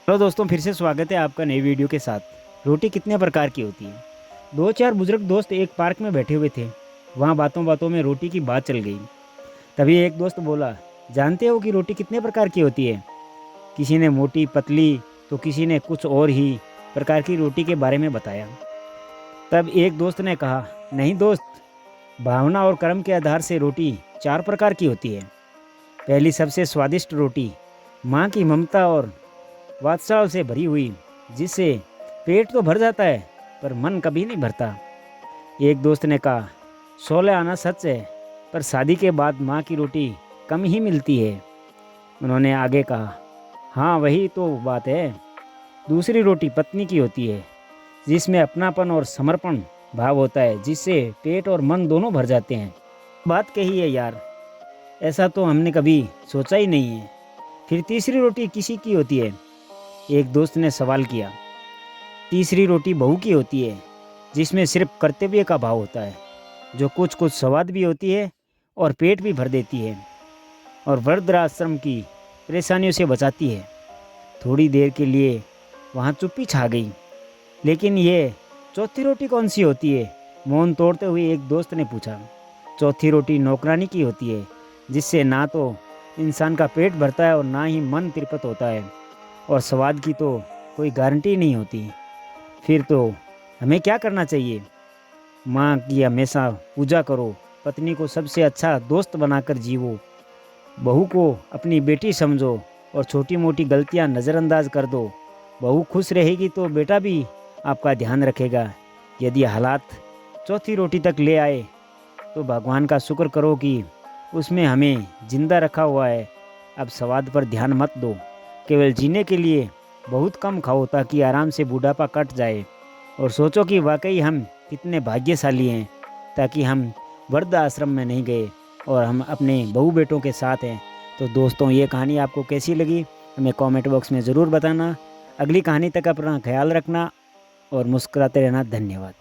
Hello दोस्तों, फिर से स्वागत है आपका नई वीडियो के साथ। रोटी कितने प्रकार की होती है। दो चार बुजुर्ग दोस्त एक पार्क में बैठे हुए थे। वहाँ बातों बातों में रोटी की बात चल गई। तभी एक दोस्त बोला, जानते हो कि रोटी कितने प्रकार की होती है। किसी ने मोटी पतली तो किसी ने कुछ और ही प्रकार की रोटी के बारे में बताया। तब एक दोस्त ने कहा, नहीं दोस्त, भावना और कर्म के आधार से रोटी चार प्रकार की होती है। पहली सबसे स्वादिष्ट रोटी, माँ की ममता और वात्सल्य से भरी हुई, जिससे पेट तो भर जाता है पर मन कभी नहीं भरता। एक दोस्त ने कहा, 16 आना सच है, पर शादी के बाद माँ की रोटी कम ही मिलती है। उन्होंने आगे कहा, हाँ वही तो बात है। दूसरी रोटी पत्नी की होती है, जिसमें अपनापन और समर्पण भाव होता है, जिससे पेट और मन दोनों भर जाते हैं। बात कही है यार, ऐसा तो हमने कभी सोचा ही नहीं है। फिर तीसरी रोटी किसी की होती है, एक दोस्त ने सवाल किया। तीसरी रोटी बहू की होती है, जिसमें सिर्फ कर्तव्य का भाव होता है, जो कुछ कुछ स्वाद भी होती है और पेट भी भर देती है और वृद्धाश्रम की परेशानियों से बचाती है। थोड़ी देर के लिए वहाँ चुप्पी छा गई। लेकिन ये चौथी रोटी कौन सी होती है? मौन तोड़ते हुए एक दोस्त ने पूछा। चौथी रोटी नौकरानी की होती है, जिससे ना तो इंसान का पेट भरता है और ना ही मन तृप्त होता है, और स्वाद की तो कोई गारंटी नहीं होती। फिर तो हमें क्या करना चाहिए? माँ की हमेशा पूजा करो, पत्नी को सबसे अच्छा दोस्त बनाकर जीवो, बहू को अपनी बेटी समझो और छोटी मोटी गलतियाँ नज़रअंदाज कर दो। बहू खुश रहेगी तो बेटा भी आपका ध्यान रखेगा। यदि हालात चौथी रोटी तक ले आए तो भगवान का शुक्र करो कि उसमें हमें जिंदा रखा हुआ है। अब स्वाद पर ध्यान मत दो, केवल जीने के लिए बहुत कम खाओ ताकि आराम से बुढ़ापा कट जाए। और सोचो कि वाकई हम कितने भाग्यशाली हैं, ताकि हम वृद्ध आश्रम में नहीं गए और हम अपने बहू बेटों के साथ हैं। तो दोस्तों, ये कहानी आपको कैसी लगी हमें कमेंट बॉक्स में ज़रूर बताना। अगली कहानी तक अपना ख्याल रखना और मुस्कुराते रहना। धन्यवाद।